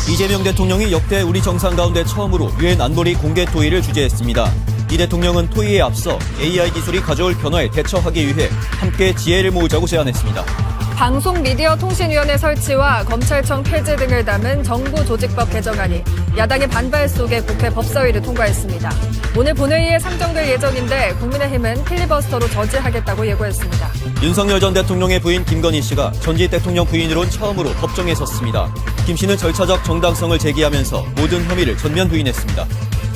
이재명 대통령이 역대 우리 정상 가운데 처음으로 유엔 안보리 공개 토의를 주재했습니다. 이 대통령은 토의에 앞서 AI 기술이 가져올 변화에 대처하기 위해 함께 지혜를 모으자고 제안했습니다. 방송미디어통신위원회 설치와 검찰청 폐지 등을 담은 정보조직법 개정안이 야당의 반발 속에 국회 법사위를 통과했습니다. 오늘 본회의에 상정될 예정인데 국민의힘은 필리버스터로 저지하겠다고 예고했습니다. 윤석열 전 대통령의 부인 김건희 씨가 전직 대통령 부인으론 처음으로 법정에 섰습니다. 김 씨는 절차적 정당성을 제기하면서 모든 혐의를 전면 부인했습니다.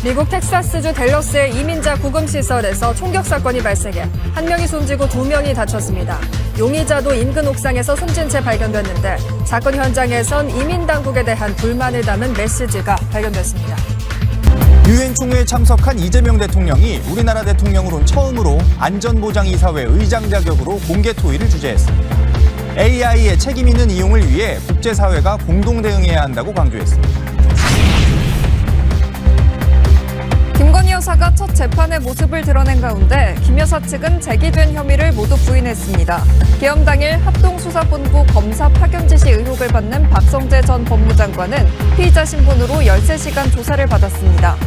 미국 텍사스주 댈러스의 이민자 구금시설에서 총격 사건이 발생해 한 명이 숨지고 두 명이 다쳤습니다. 용의자도 인근 옥상에서 숨진 채 발견됐는데 사건 현장에선 이민 당국에 대한 불만을 담은 메시지가 발견됐습니다. 유엔 총회에 참석한 이재명 대통령이 우리나라 대통령으론 처음으로 안전보장이사회 의장 자격으로 공개 토의를 주재했습니다. AI의 책임 있는 이용을 위해 국제사회가 공동 대응해야 한다고 강조했습니다. 김건희 여사가 첫 재판의 모습을 드러낸 가운데 김 여사 측은 제기된 혐의를 모두 부인했습니다. 계엄 당일 합동수사본부 검사 파견 지시 의혹을 받는 박성재 전 법무장관은 피의자 신분으로 13시간 조사를 받았습니다.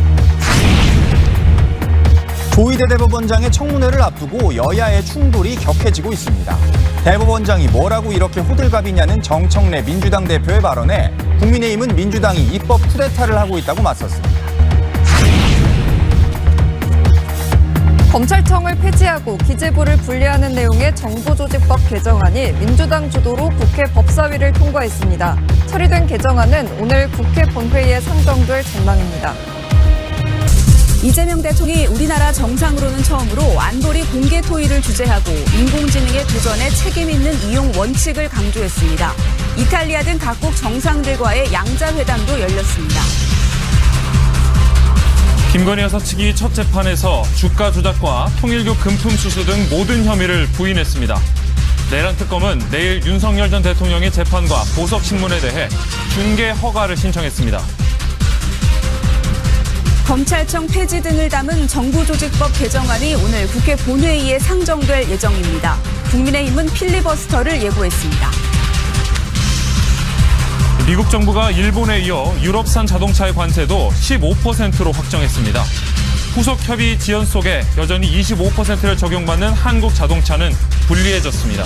조희대 대법원장의 청문회를 앞두고 여야의 충돌이 격해지고 있습니다. 대법원장이 뭐라고 이렇게 호들갑이냐는 정청래 민주당 대표의 발언에 국민의힘은 민주당이 입법 쿠데타를 하고 있다고 맞섰습니다. 검찰청을 폐지하고 기재부를 분리하는 내용의 정보조직법 개정안이 민주당 주도로 국회 법사위를 통과했습니다. 처리된 개정안은 오늘 국회 본회의에 상정될 전망입니다. 이재명 대통령이 우리나라 정상으로는 처음으로 안보리 공개 토의를 주재하고 인공지능의 도전에 책임 있는 이용 원칙을 강조했습니다. 이탈리아 등 각국 정상들과의 양자회담도 열렸습니다. 김건희 여사 측이 첫 재판에서 주가 조작과 통일교 금품 수수 등 모든 혐의를 부인했습니다. 내란 특검은 내일 윤석열 전 대통령의 재판과 보석 신문에 대해 중개 허가를 신청했습니다. 검찰청 폐지 등을 담은 정보조직법 개정안이 오늘 국회 본회의에 상정될 예정입니다. 국민의힘은 필리버스터를 예고했습니다. 미국 정부가 일본에 이어 유럽산 자동차의 관세도 15%로 확정했습니다. 후속 협의 지연 속에 여전히 25%를 적용받는 한국 자동차는 불리해졌습니다.